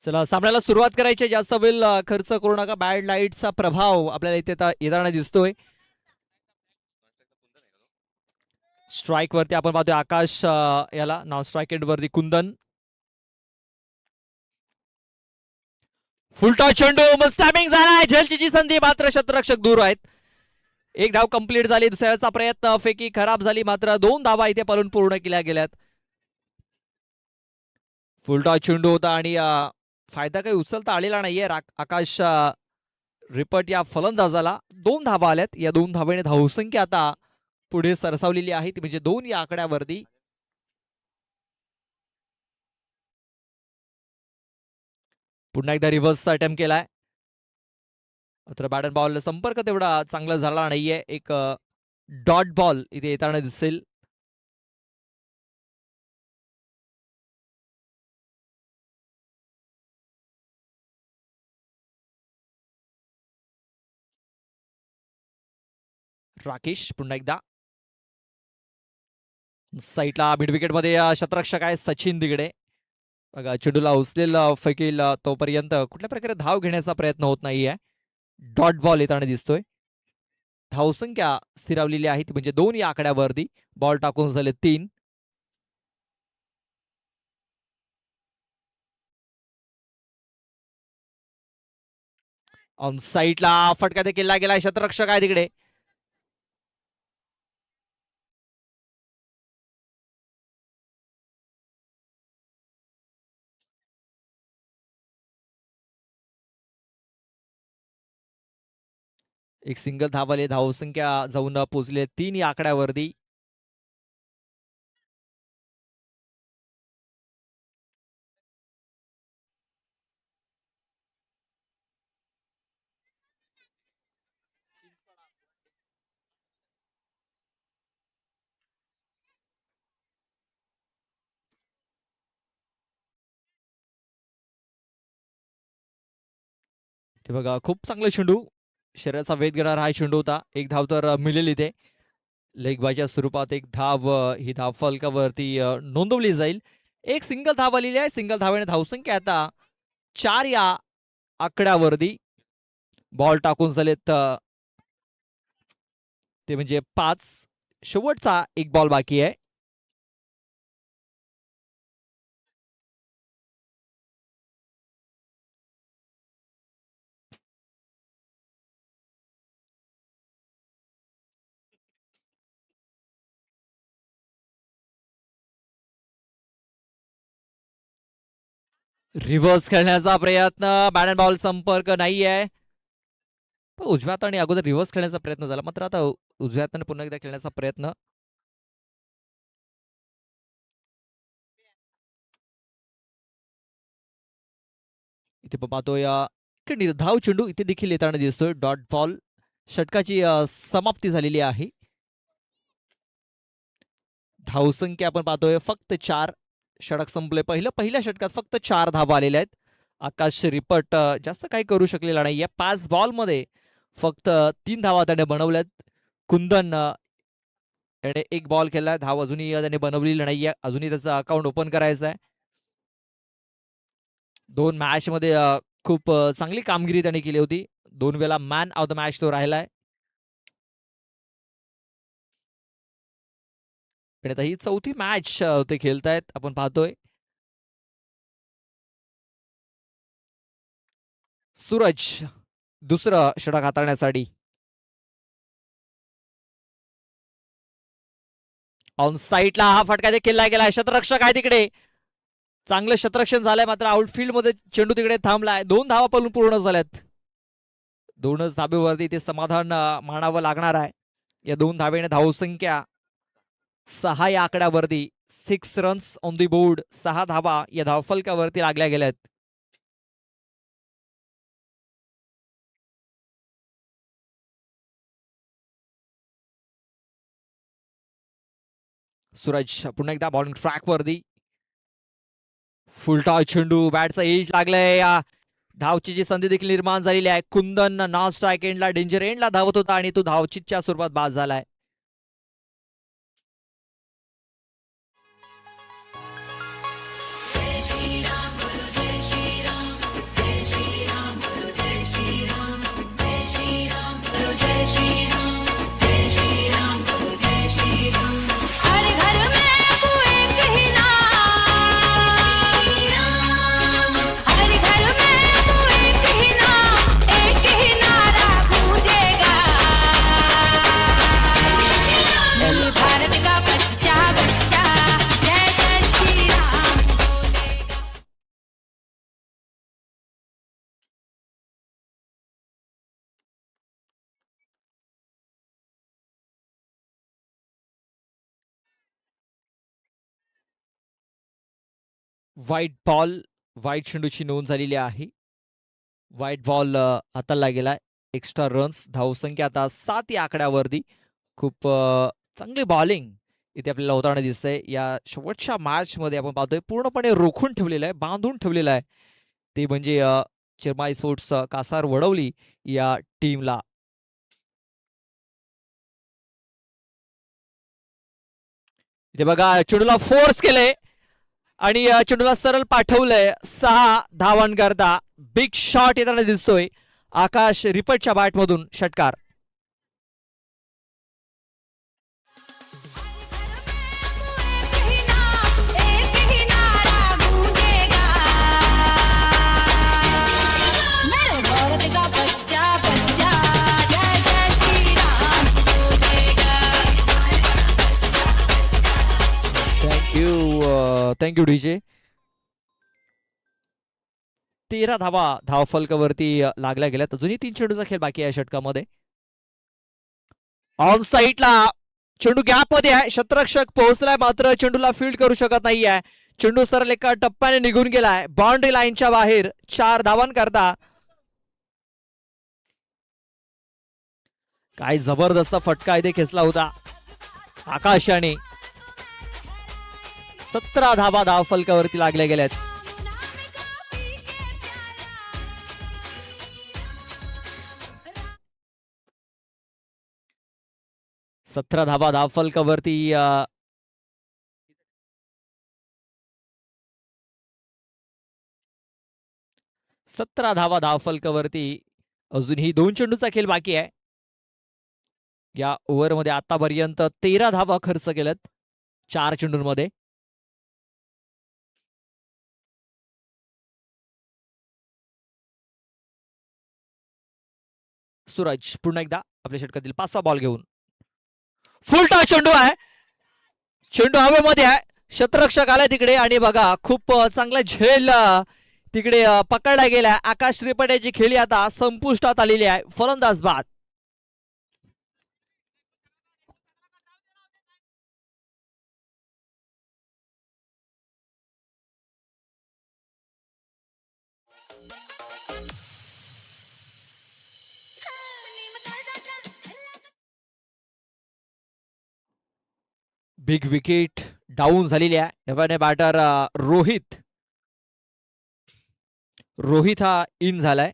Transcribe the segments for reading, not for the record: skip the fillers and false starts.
चला सामन्याला सुरुवात करायची. जास्त वेळ खर्च करू नका. बॅड लाईटचा प्रभाव आपल्याला इथे येताना दिसतोय. स्ट्राईक वरती आपण पाहतोय आकाश, याला नॉन स्ट्राईक एंड वरती कुंदन. फुलटॉस चेंडू, मस्त टायमिंग झालाय. झेलची संधी, मात्र शतरक्षक दूर आहेत. एक धाव कंप्लीट झाली. दुसऱ्याचा प्रयत्न, फेकी खराब झाली, मात्र 2 धावा इथे पळून पूर्ण केल्या गेल्यात. फुलटॉस चेंडू होता आणि फायदा काही उचलता आलेला नाहीये. आकाश रिपट या फलंदाजाला 2 धावा आल्यात. या 2 धावेने धावसंख्या आता पुढे सरसावलेली आहे, ती म्हणजे 2 या आकड्यावरती. पुन्हा एकदा रिव्हर्सचा अटेम्प्ट केलाय, मात्र बॅट अँड बॉल संपर्क तेवढा चांगला झाला नाहीये. एक डॉट बॉल इथे येताना दिसेल. राकेश पुन्हा एकदा साईडला मिड विकेट मध्ये शतरक्षक आहे सचिन दिगडे. बघा चेंडूला उचलेल फेकील तोपर्यंत कुठल्या प्रकारे धाव घेण्याचा प्रयत्न होत नाहीये. डॉट बॉल येताना दिसतोय. धावसंख्या स्थिरावलेली आहे, म्हणजे 2 या आकड्यावरती. बॉल टाकून झाले 3. ऑन साईडला फटका देखील केला गेलाय. शतरक्षक आहे तिकडे. एक सिंगल धावाले. धावसंख्या जाऊन पोहोचले 3 या आकड्यावरती. ते बघा खूप चांगलं चेंडू, शरीराचा वेध घेणारा हा चेंडू होता. एक धाव तर मिळेल इथे. लेग बायच्या स्वरूपात एक धाव, ही धाव फलकावरती नोंदवली जाईल. एक सिंगल धाव आलेली आहे. सिंगल धावेने धावसंख्या आता 4 या आकड्यावरती. बॉल टाकून झालेत ते म्हणजे 5. शेवटचा एक बॉल बाकी आहे. रिव्हर्स खेळण्याचा प्रयत्न, बॅट अँड बॉल संपर्क नाहीये. उजव्या हाताने अगोदर रिव्हर्स खेळण्याचा प्रयत्न झाला, मात्र आता उजव्या हाताने पुन्हा एकदा खेळण्याचा प्रयत्न. इथे पाहतोय निर्धाव चेंडू इथे देखील येताना दिसतोय. Dot ball. षटकाची समाप्ती झालेली आहे. धावसंख्या आपण पाहतोय फक्त 4. षटक संपले. पहिल्या षटकात फक्त 4 धावा आलेल्या आहेत. आकाश रिपट जास्त काही करू शकलेला नाहीये. 5 बॉल मध्ये फक्त 3 धावा त्याने बनवल्यात. कुंदन याने 1 बॉल केलाय. धाव अजूनही त्याने बनवलेली नाहीये. अजूनही त्याचं अकाउंट ओपन करायचं आहे. 2 मॅच मध्ये खूप चांगली कामगिरी त्याने केली होती. 2 वेळा मॅन ऑफ द मॅच तो राहिलाय. आता ही 4थी मॅच ते खेळतायत आपण पाहतोय. सूरज दुसरं षटक हाताळण्यासाठी. ऑन साईडला हा फटका देखील गेलाय. शतरक्षक आहे तिकडे. चांगलं शतरक्षण झालंय, मात्र आउटफील्ड मध्ये चेंडू तिकडे थांबलाय. 2 धावा पळून पूर्ण झाल्यात. 2च धाबेवरती ते समाधान मानावं लागणार आहे. या 2 धावेने धावसंख्या 6 या आकड्यावरती. 6 रन्स ऑन दी बोर्ड. 6 धावा या धावफलकावरती लागल्या गेल्यात. सूरज पुन्हा एकदा बॉलिंग ट्रॅक वरती. फुलटॉस चेंडू, बॅटचा एज लागलाय. धावची जी संधी देखील निर्माण झालेली आहे. कुंदन नॉन स्ट्राईक एंडला, डेंजर एंडला धावत होता आणि तो धावचीच्या स्वरूपात बाद झालाय. जय श्रीराम बोलो जय श्रीराम. व्हाईट बॉल, व्हाईट चेंडूची नोंद झालेली आहे. व्हाईट बॉल हाताला गेलाय. एक्स्ट्रा रन्स, धावसंख्या आता 7 या आकड्यावरती. खूप चांगली बॉलिंग इथे आपल्याला होताना दिसतंय. या शेवटच्या मॅच मध्ये आपण पाहतोय पूर्णपणे रोखून ठेवलेलं आहे, बांधून ठेवलेलं आहे. ते म्हणजे चिरमाई स्पोर्ट्स कासार वडवली या टीमला. इथे बघा चेंडूला फोर्स केले आणि चेंडूला सरळ पाठवलंय. 6 धावांकरता बिग शॉट येताना दिसतोय. आकाश रिपटच्या बॅटमधून षटकार. Thank you DJ. 13 धावा धावफलकावरती लागल्या गेल्यात. अजूनही 3 चेंडूचा खेळ बाकी आहे षटकामध्ये. ऑन साईडला चेंडू गॅप मध्ये आहे. शतरक्षक पोहोचलाय मात्र चेंडूला फील्ड करू शकत नाहीये. चेंडू सरळ एका टप्प्याने निघून गेलाय बाउंड्री लाईनच्या बाहेर. 4 धावांकरता. काय जबरदस्त फटका इथे खेचला होता आकाशाने. 17 धावा धावफलकावरती लागल्या गेल्यात. सतरा धावा धावफलकावरती 17 धावा धावफलकावरती. अजूनही 2 चेंडूचा खेळ बाकी आहे. या ओव्हरमध्ये आतापर्यंत 13 धावा खर्च केल्यात 4 चेंडूंमध्ये. सूरज पुन्हा एकदा आपल्या षटकातील 5वा बॉल घेऊन. फुल टॉस चेंडू आहे. चेंडू हवेमध्ये आहे. शतरक्षक आलाय तिकडे आणि बघा खूप चांगला झेल तिकडे पकडला गेलाय. आकाश त्रिपाठीची खेळी आता संपुष्टात आलेली आहे. फलंदाज बाद. बिग विकेट डाऊन झालेली आहे. नव्याने बॅटर रोहित हा इन झालाय.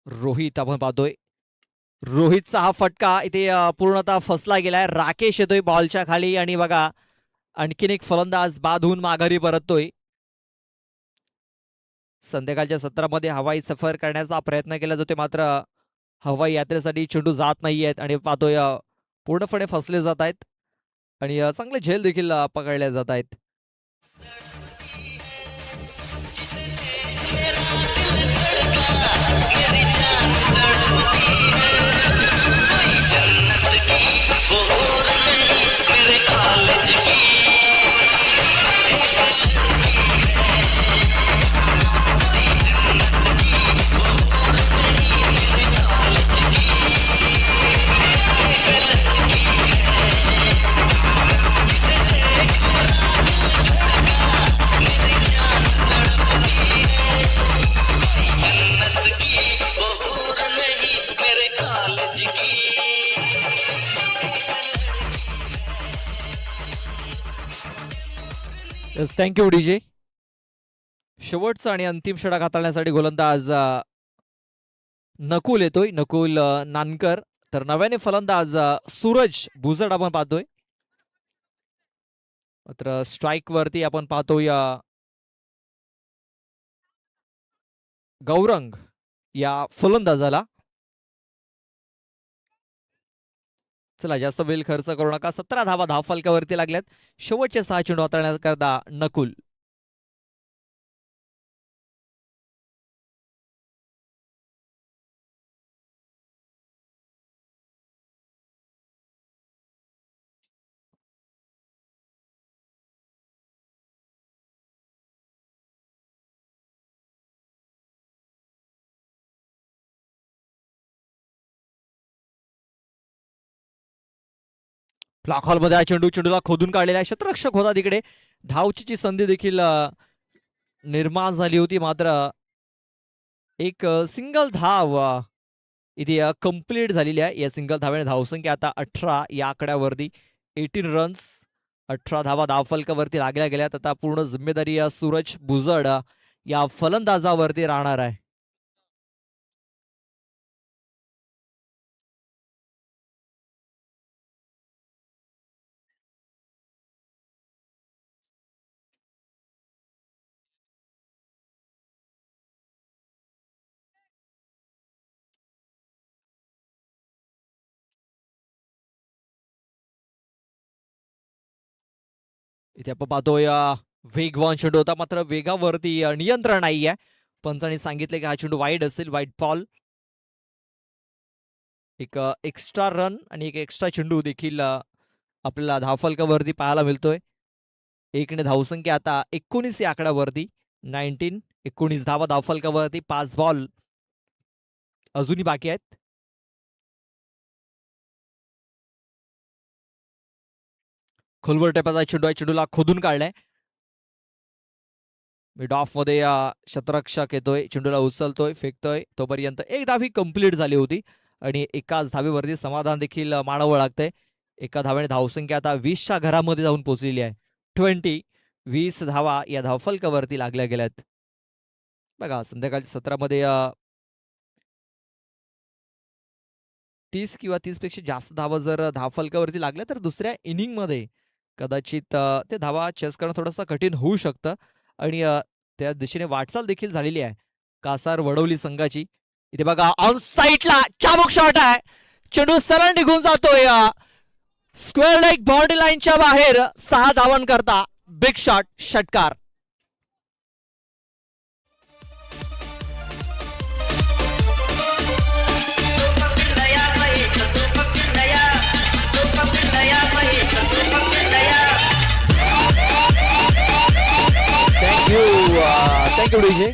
रोहित आपण पाहतोय. रोहितचा हा फटका इथे पूर्णतः फसला गेलाय. राकेश येतोय बॉलच्या खाली आणि बघा आणखीन एक फलंदाज बाद होऊन माघारी परततोय. संध्याकाळच्या सत्रामध्ये हवाई सफर करण्याचा प्रयत्न केला जातोय मात्र हवाई यात्रेसाठी चेंडू जात नाहीयेत आणि पाहतोय पूर्णपणे फसले जात आहेत आणि चांगले झेल देखील पकडले जात आहेत. Thank you DJ. शेवटचा आणि अंतिम षटक हाताळण्यासाठी गोलंदाज नकुल येतोय. नकुल नानकर. तर नव्याने फलंदाज सूरज भुजड आपण पाहतोय. मात्र स्ट्राईक वरती आपण पाहतोय गौरंग या फलंदाजाला. चला जास्त वेळ खर्च करू नका. 17 धावा धावफलकावरती लागल्यात. शेवटचे 6 चेंडू हाताळण्याकरता नकुल. ब्लॉक हॉलमध्ये हा चेंडूला खोदून काढलेला आहे. क्षेत्ररक्षक होता तिकडे. धावची संधी देखील निर्माण झाली होती, मात्र एक सिंगल धाव इथे कंप्लीट झालेली आहे. या सिंगल धावेने धावसंख्या आता 18 या आकड्यावरती. 18 रन्स, 18 धावा धावफलकावरती लागल्या गेल्यात. आता पूर्ण जिम्मेदारी सूरज भुजड या फलंदाजावरती राहणार आहे. इथे आपण पाहतोय वेगवान चेंडू होता, मात्र वेगावरती नियंत्रण नाही आहे. पंचांनी सांगितले की हा चेंडू वाईड असेल, वाईड बॉल. एक एक्स्ट्रा रन आणि एक एक्स्ट्रा चेंडू देखील आपल्याला धावफलकावरती पाहायला मिळतोय. एकने धावसंख्या आता 19 या आकड्यावरती. 19 धावा धावफलकावरती. 5 बॉल अजूनही बाकी आहेत. खोलवर टेपाचा चेंडू आहे, चेंडूला खोदून काढलाय. मिड ऑफ मध्ये क्षेत्ररक्षक येतोय, चेंडूला उचलतोय, फेकतोय. तोपर्यंत एक धावी कंप्लीट झाली होती आणि एकाच धावेवरती समाधान देखील मानावं लागतंय. एका धावेने धावसंख्या आता 20च्या घरामध्ये जाऊन पोहोचलेली आहे. 20 धावा या धावफलकावरती लागल्या गेल्यात. बघा संध्याकाळच्या सत्रामध्ये 30 किंवा 30 पेक्षा जास्त धावा जर धावफलकावरती लागल्या तर दुसऱ्या इनिंग मध्ये कदाचित ते धावा चेस करणं थोडंसं कठीण होऊ शकतं आणि त्या दिशेने वाटचाल देखील झालेली आहे कासार वडवली संघाची. इथे बघा ऑन साईडला चाबूक शॉट आहे, चेंडू सरळ निघून जातोय स्क्वेअर लेग बाउंड्री लाईनच्या बाहेर. 6 धावांकरता बिग शॉट, षटकार. Thank you DJ.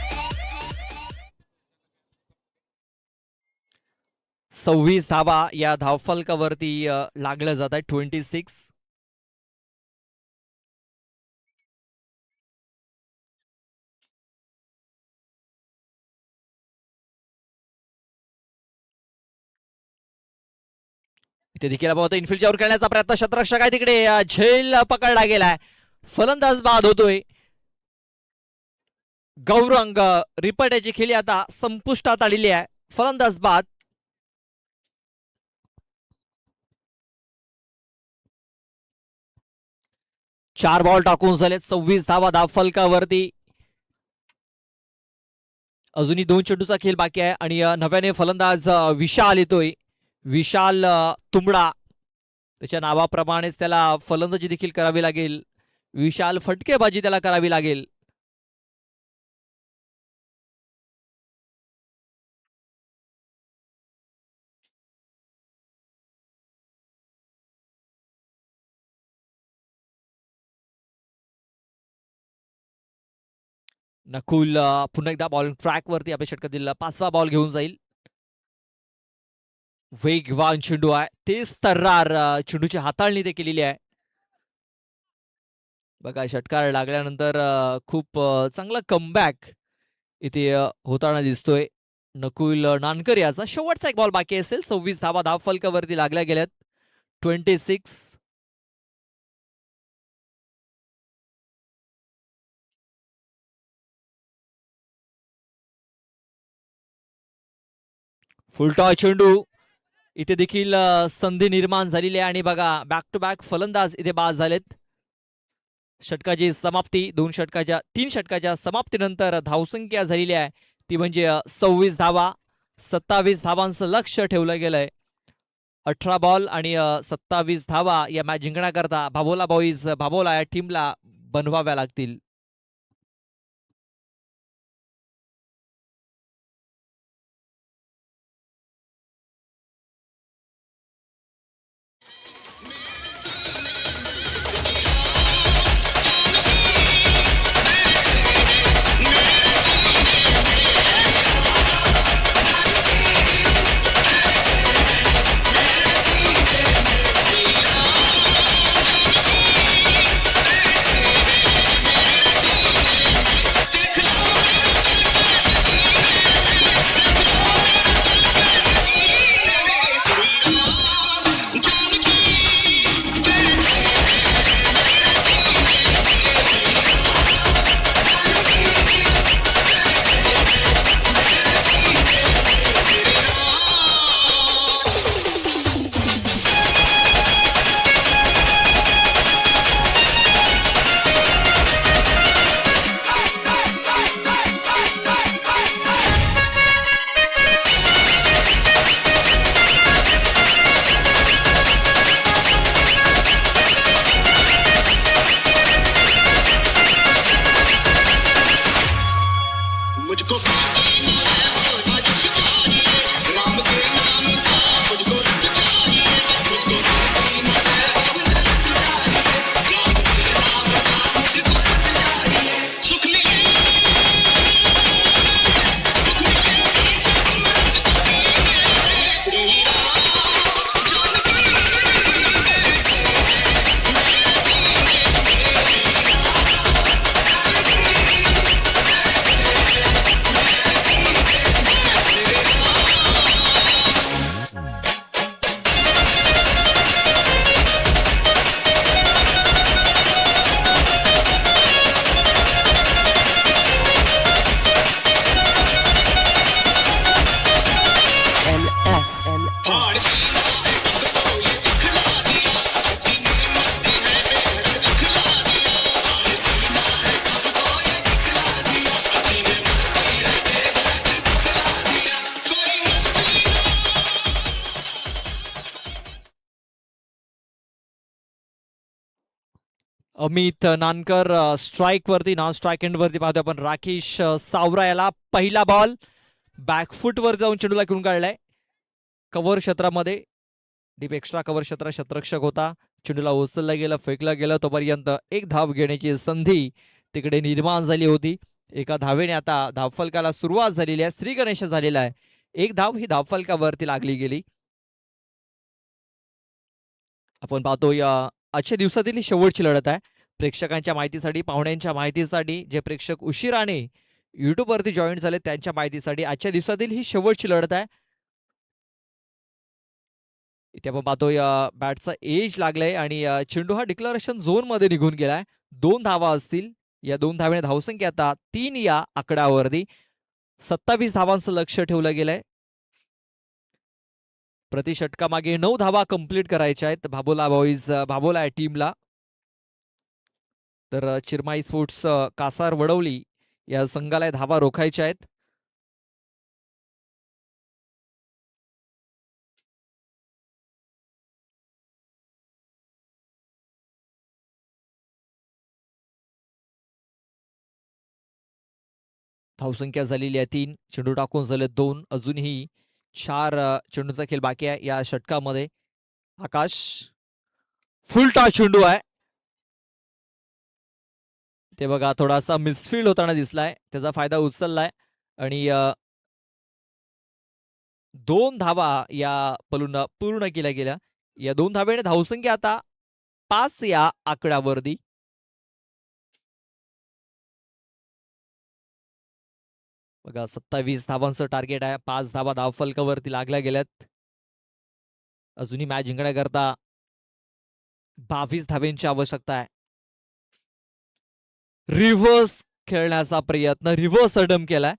26 धावा या धावफलकावरती लागल्या जात आहेत. 26. इथे देखील पाहतो इनफिल्डच्या वर खेळण्याचा प्रयत्न. क्षेत्ररक्षक आहे तिकडे, झेल पकडला गेलाय. फलंदाज बाद होतोय. गौरंग रिपटाची खेळी आता संपुष्टात आलेली आहे. फलंदाज बाद. चार बॉल टाकून झालेत. 26 धावा धावफलकावरती. अजूनही 2 चेंडूचा खेळ बाकी आहे आणि नव्याने फलंदाज विशाल येतोय. विशाल तुंबडा, त्याच्या नावाप्रमाणेच त्याला फलंदाजी देखील करावी लागेल. विशाल फटकेबाजी त्याला करावी लागेल. नकुल पुन्हा एकदा बॉल ट्रॅक वरती आपल्या षटकातील 5वा बॉल घेऊन जाईल. वेगवान चेंडू आहे, तेच तर्रार चेंडूची हाताळणी ते केलेली आहे. बघा षटकार लागल्यानंतर खूप चांगला कमबॅक इथे होताना दिसतोय. नकुल नानकर याचा शेवटचा एक बॉल बाकी असेल. 26 धावा धावफलकावरती लागल्या गेल्यात. 26. फुलटॉय चेंडू. इथे देखील संधी निर्माण झालेली आहे आणि बघा बॅक टू बॅक फलंदाज इथे बाद झालेत. षटकाची समाप्ती 3 षटकाच्या समाप्तीनंतर धावसंख्या झालेली आहे ती म्हणजे 26 धावा. 27 धावांचं लक्ष ठेवलं गेलंय. 18 बॉल आणि 27 धावा या मॅच जिंकण्याकरता भाभोला बॉईज भाभोला या टीमला बनवाव्या लागतील. अमित नानकर स्ट्राईक वरती, नॉन स्ट्राईक एंड वरती पाहतोय आपण. राकेश सावरा याला पहिला बॉल बॅकफुट वर जाऊन चेंडूला घेऊन काढलाय कव्हर क्षेत्रामध्ये. डीप एक्स्ट्रा कव्हर क्षेत्र, क्षेत्ररक्षक होता. चेंडूला उचलला गेला, फेकला गेला. तोपर्यंत एक धाव घेण्याची संधी तिकडे निर्माण झाली होती. एका धावेने आता धावफलकाला सुरुवात झालेली आहे. श्री गणेश झालेला आहे. एक धाव ही धावफलकावरती लागली गेली. आपण पाहतोय आजच्या दिवसातील ही शेवटची लढत आहे. प्रेक्षकांच्या माहितीसाठी, पाहुण्यांच्या माहितीसाठी, जे प्रेक्षक उशिराने युट्यूबवरती जॉईन झाले त्यांच्या माहितीसाठी आजच्या दिवसातील ही शेवटची लढत आहे. इथे आपण पाहतोय बॅटचा एज लागलाय आणि चेंडू हा डिक्लरेशन झोन मध्ये निघून गेलाय. 2 धावा असतील. या 2 धावेने धावसंख्या आता 3 या आकड्यावरती. 27 धावांचं लक्ष ठेवलं गेलंय. प्रति षटकामागे 9 धावा कंप्लीट करायच्या आहेत भाबोला बॉईज, भाबोला या टीमला. तर चिरमाई स्पोर्ट्स कासार वडवली या संघाला धावा रोखायच्या आहेत. धावसंख्या झालेली आहे 3. चेंडू टाकून झाले 2. अजूनही 4 चेंडूचा खेळ बाकी आहे या षटकामध्ये. आकाश फुल टॉस चेंडू आहे. ते बघा थोडासा मिसफील्ड होताना दिसलाय, त्याचा फायदा उचललाय आणि 2 धावा या पलून पूर्ण केल्या गेल्या. या 2 धावेने धावसंख्या आता 5 या आकड्यावरती. बघा 27 धावांचं टार्गेट आहे. 5 धावा धावफलकावरती लागल्या गेल्यात. अजूनही मॅच जिंकण्याकरता 22 धावेंची आवश्यकता आहे. रिव्हर्स खेळण्याचा प्रयत्न, रिव्हर्स अडम केलाय.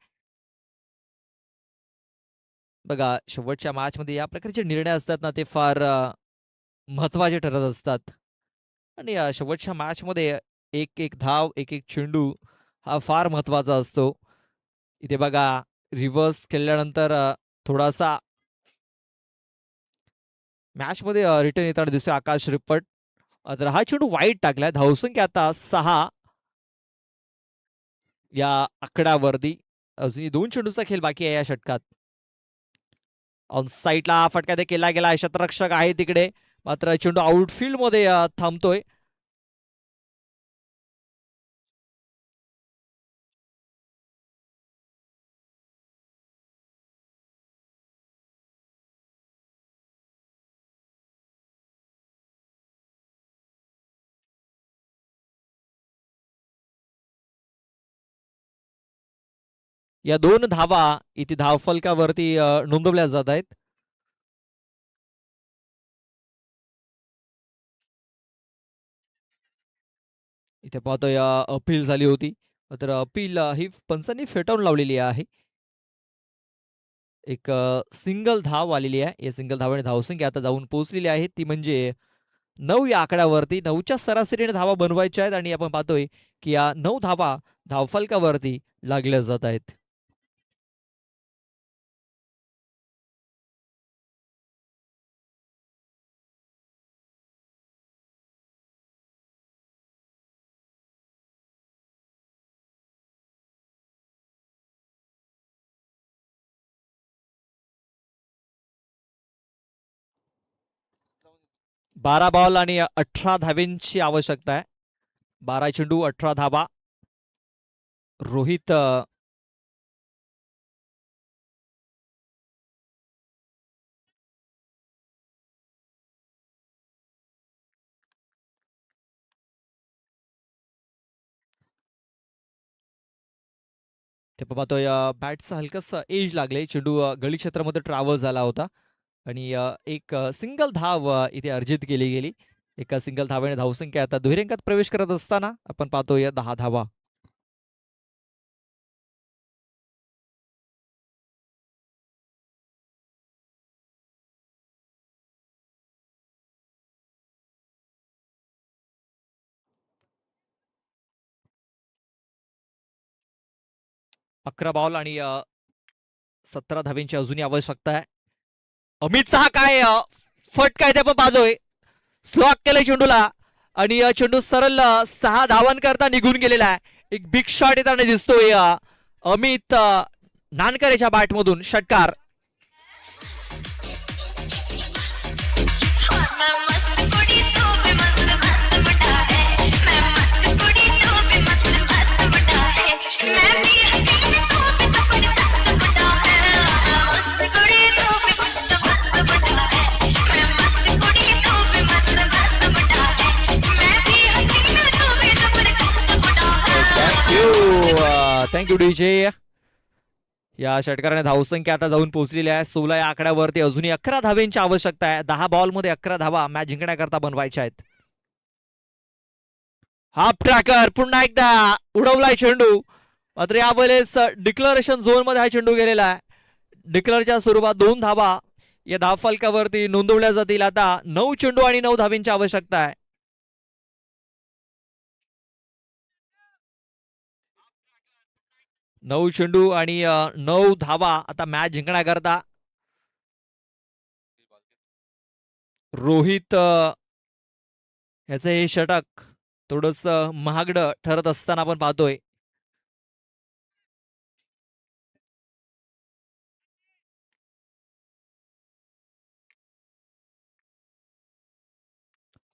बघा शेवटच्या मॅच मध्ये या प्रकारचे निर्णय असतात ना, ते फार महत्वाचे ठरत असतात. आणि शेवटच्या मॅच मध्ये एक एक धाव, एक एक चेंडू हा फार महत्वाचा असतो. इथे बघा रिव्हर्स खेळल्यानंतर थोडासा मॅच मध्ये रिटर्न येताना दिसतोय आकाश रिपट. तर हा चेंडू वाईट टाकलाय. धावसंख्या आता 6 या आकड्यावरती. अजूनही 2 चेंडूचा खेळ बाकी आहे या षटकात. ऑन साईडला फटका केला गेला. क्षेत्ररक्षक आहे तिकडे, मात्र चेंडू आउटफील्ड मध्ये थांबतोय. या 2 धावा इथे धावफलकावरती नोंदवल्या जात आहेत. इथे पाहतोय अपील झाली होती, तर अपील ही पंचांनी फेटाळून लावलेली आहे. एक सिंगल धाव आलेली आहे. या सिंगल धावाने धावसंख्या आता जाऊन पोहोचलेली आहे, ती म्हणजे 9 या आकड्यावरती. 9च्या सरासरीने धावा बनवायच्या आहेत आणि आपण पाहतोय की या 9 धावा धावफलकावरती लागल्या जात आहेत. बारा बॉल आणि 18 धावेंची आवश्यकता आहे. 12 चेंडू 18 धावा. रोहित ते पाहतोय बॅटचा हलकासा एज लागले. चेंडू गळी क्षेत्रामध्ये ट्रॅव्हल झाला होता आणि एक सिंगल धाव इथे अर्जित केली गेली. एका सिंगल धावेने धावसंख्या आता दुहेरी अंकात प्रवेश करत असताना आपण पाहतोय 10 धावा. 11 बॉल आणि 17 धावेंची अजूनही आवश्यकता आहे. अमित शहा काय फटका आहे ते आपण पाहतोय. स्लॉक केलंय चेंडूला. आणि चेंडू सरळ 6 धावांकरता निघून गेलेला आहे. एक बिग शॉट येताना दिसतोय अमित नानकरेच्या बॅट मधून षटकार. Thank you DJ. या षटकाराने धावसंख्या आता जाऊन पोहोचलेली आहे 16 या आकड्यावरती. अजूनही 11 धावेंची आवश्यकता आहे. 10 बॉल मध्ये 11 धावा मॅच जिंकण्याकरता बनवायच्या आहेत. हाफ ट्रॅकर पुन्हा एकदा उडवलाय चेंडू. मात्र यावेळेस डिक्लरेशन झोन मध्ये हा चेंडू गेलेला आहे. डिक्लेअरच्या स्वरूपात 2 धावा या धावफलकावरती नोंदवल्या जातील. आता 9 चेंडू आणि 9 धावेंची आवश्यकता आहे. 9 चेंडू आणि 9 धावा आता मॅच जिंकण्याकरता. रोहित ह्याचं हे षटक थोडस महागडं ठरत असताना आपण पाहतोय.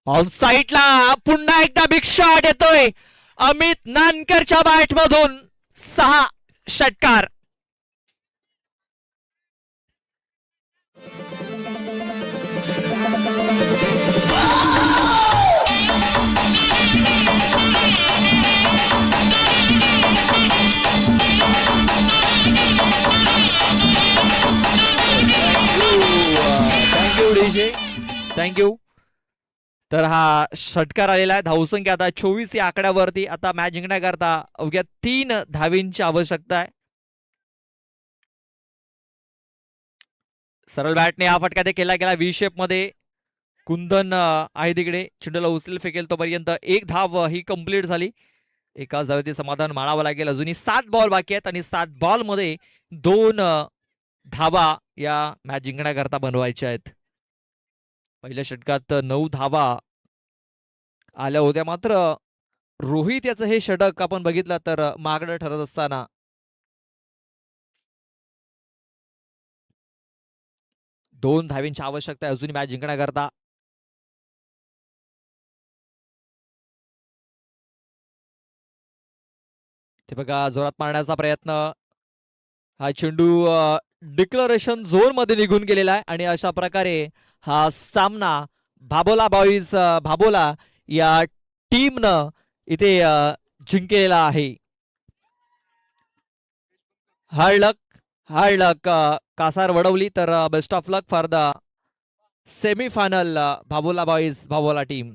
ऑन साईडला पुन्हा एकदा बिग शॉट येतोय अमित नानकरच्या बॅट मधून. 6 षटकार. Thank you DJ, thank you. तर हा षटकार आलेला आहे. धावसंख्या आता 24 या आकड्यावरती. आता मॅच जिंकण्याकरता अवघ्या 3 धावींची आवश्यकता आहे. सरळ बॅटने हा फटका ते केला गेला व्ही शेप मध्ये. कुंदन आहे तिकडे, चेंडूला उचल फेकेल तोपर्यंत 1 धाव ही कंप्लीट झाली. एकाच धावेचे समाधान मानावं लागेल. अजूनही 7 बॉल बाकी आहेत आणि 7 बॉल मध्ये 2 धावा या मॅच जिंकण्याकरता बनवायच्या आहेत. पहिल्या षटकात 9 धावा आल्या होत्या. मात्र रोहित याचं हे षटक आपण बघितलं तर मागणं ठरत असताना 2 धावींची आवश्यकता आहे अजून मॅच जिंकण्याकरता. ते बघा जोरात मारण्याचा प्रयत्न. हा चेंडू डिक्लरेशन झोन मध्ये निघून गेलेला आहे आणि अशा प्रकारे हा सामना भाबोला बॉईज भाबोला या टीमनं इथे जिंकलेला आहे. Hard luck Kasar Vadavali. तर best of luck for the semifinal Bhabola boys Bhabola team.